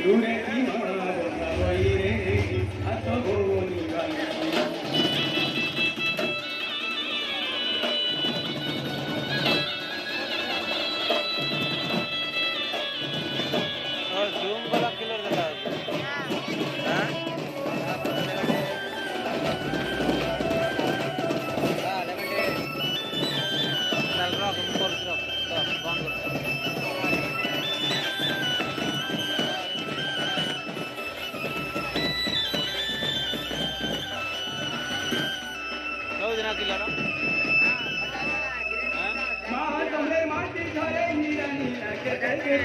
দূরে কি মানবই রে আত বনি গালি और जूम वाला किलर दिखा हाँ चल रॉक कर रॉक बंद कर कब दिना किलर माँ तुम्हें माटी घरे नीला नीला के करके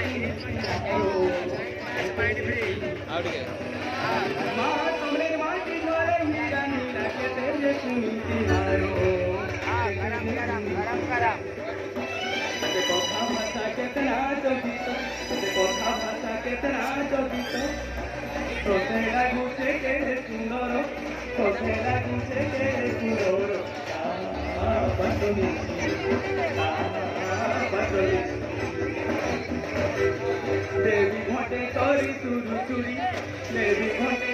आउट गए माँ तुम्हें माटी घरे नीला नीला के तेरे सुनती हारो देखो भाषा कितना जोगितो देखो भाषा कितना जोगितो तो तेरा गुस्से के सुंदर तो तेरा गुस्से के सुंदर देवी घटे करी चुरी चुरी देवी घटे